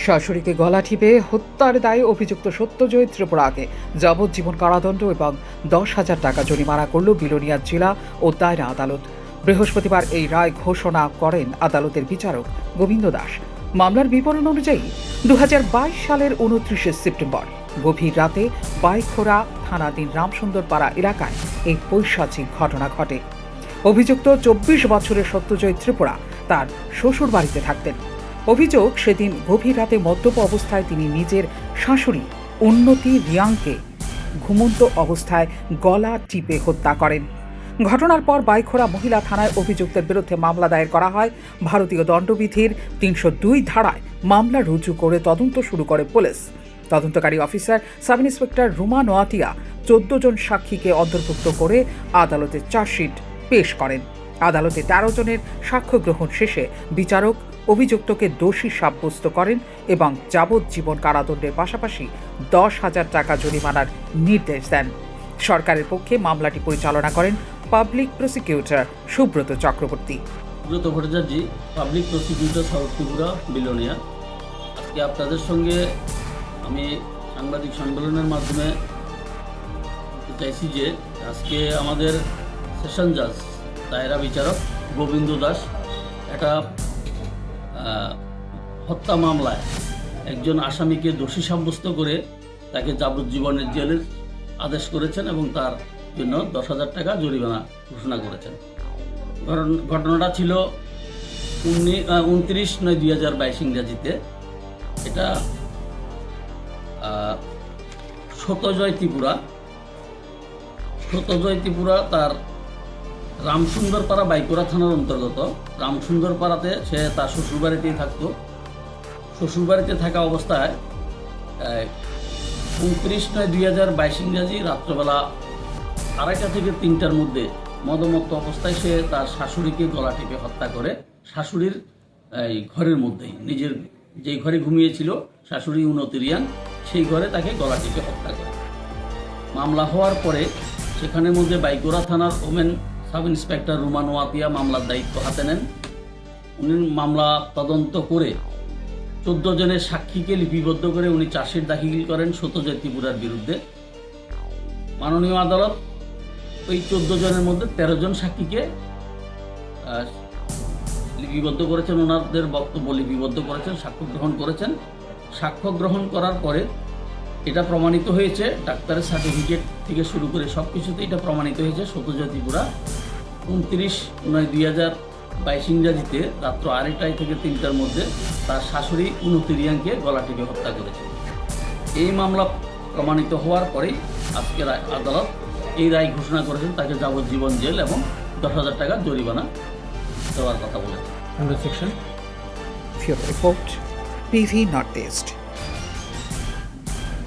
শাশুড়িকে গলা টিপে হত্যার দায়ে অভিযুক্ত সত্যজয় ত্রিপুরাকে যাবজ্জীবন কারাদণ্ড এবং 10,000 টাকা জরিমানা করল বিলোনিয়া জেলা ও দায়রা আদালত। বৃহস্পতিবার এই রায় ঘোষণা করেন আদালতের বিচারক গোবিন্দ দাস। মামলার বিবরণ অনুযায়ী 2022 সালের 29 সেপ্টেম্বর গভীর রাতে বাইখোরা থানাধীন রামসুন্দরপাড়া এলাকায় এই পৈশাচিক ঘটনা ঘটে। অভিযুক্ত 24 বছরের সত্যজয় ত্রিপুরা তার শ্বশুর বাড়িতে থাকতেন। অভিযোগ, সেদিন গভীর রাতে মদ্যপ অবস্থায় তিনি নিজের শাশুড়ি উন্নতি রিয়াংকে ঘুমন্ত অবস্থায় গলা টিপে হত্যা করেন। ঘটনার পর বাইখোরা মহিলা থানায় অভিযুক্তের বিরুদ্ধে মামলা দায়ের করা হয়। ভারতীয় দণ্ডবিধির 302 ধারায় মামলা রুজু করে তদন্ত শুরু করে পুলিশ। তদন্তকারী officer sub inspector Ruma Noatia 14 জন সাক্ষীকে অন্তর্ভুক্ত করে আদালতে চার্জশিট পেশ করেন। আদালতে 13 জনের সাক্ষ্য গ্রহণ শেষে বিচারক অভিযুক্তকে দোষী সাব্যস্ত করেন এবং যাবজ্জীবন কারাদণ্ডের পাশাপাশি 10,000 টাকা জরিমানার নির্দেশ দেন। সরকারের পক্ষে মামলাটি পরিচালনা করেন public prosecutor Subrata Chakraborty. Subrata Bhattacharya, public prosecutor south Tripura Belonia. আজকে আপনাদের সঙ্গে আমি সাংবাদিক সম্মেলনের মাধ্যমে চাইছি যে আজকে আমাদের সেশন জাজ দায়রা বিচারক গোবিন্দ দাস একটা হত্যা মামলায় একজন আসামিকে দোষী সাব্যস্ত করে তাকে যাবজ্জীবনের জেলের আদেশ করেছেন এবং তার জন্য 10,000 টাকা জরিমানা ঘোষণা করেছেন। ঘটনাটা ছিল 29/9/2022 ইংরাজিতে। এটা সত্যজয় ত্রিপুরা তার রামসুন্দরপাড়া বাইকোরা থানার অন্তর্গত রামসুন্দরপাড়াতে সে তার শ্বশুরবাড়িতেই থাকতো। শ্বশুরবাড়িতে থাকা অবস্থায় 29/9/2022 ইংরাজি রাত্রবেলা 2:30 থেকে 3টার মধ্যে মদমত্ত অবস্থায় সে তার শাশুড়িকে গলা টিপে হত্যা করে শাশুড়ির এই ঘরের মধ্যেই, নিজের যেই ঘরে ঘুমিয়েছিল শাশুড়ি উন্নতি রিয়াং, সেই ঘরে তাকে গলা টিপে হত্যা করে। মামলা হওয়ার পরে সেখানের মধ্যে বাইকোরা থানার women sub inspector Ruma Noatia মামলার দায়িত্ব হাতে নেন। উনি মামলা তদন্ত করে 14 জনের সাক্ষীকে লিপিবদ্ধ করে উনি চার্জশিট দাখিল করেন সত্যজয় ত্রিপুরার বিরুদ্ধে। মাননীয় আদালত ওই 14 জনের মধ্যে 13 জন সাক্ষীকে লিপিবদ্ধ করেছেন, ওনাদের বক্তব্য লিপিবদ্ধ করেছেন, সাক্ষ্য গ্রহণ করেছেন। সাক্ষ্য গ্রহণ করার পরে এটা প্রমাণিত হয়েছে, ডাক্তারের সার্টিফিকেট থেকে শুরু করে সব কিছুতে এটা প্রমাণিত হয়েছে সত্যজয় ত্রিপুরা 29/9/2022 ইংরাজিতে রাত্র 2:30 থেকে 3টার মধ্যে তার শাশুড়ি উন্নতি রিয়াংকে গলা টিপে হত্যা করেছে। এই মামলা প্রমাণিত হওয়ার পরেই আজকে আদালত এই রায় ঘোষণা করেছেন, তাকে যাবজ্জীবন জেল এবং 10,000 টাকা জরিমানা দেওয়ার কথা বলেছে। Report PV north east.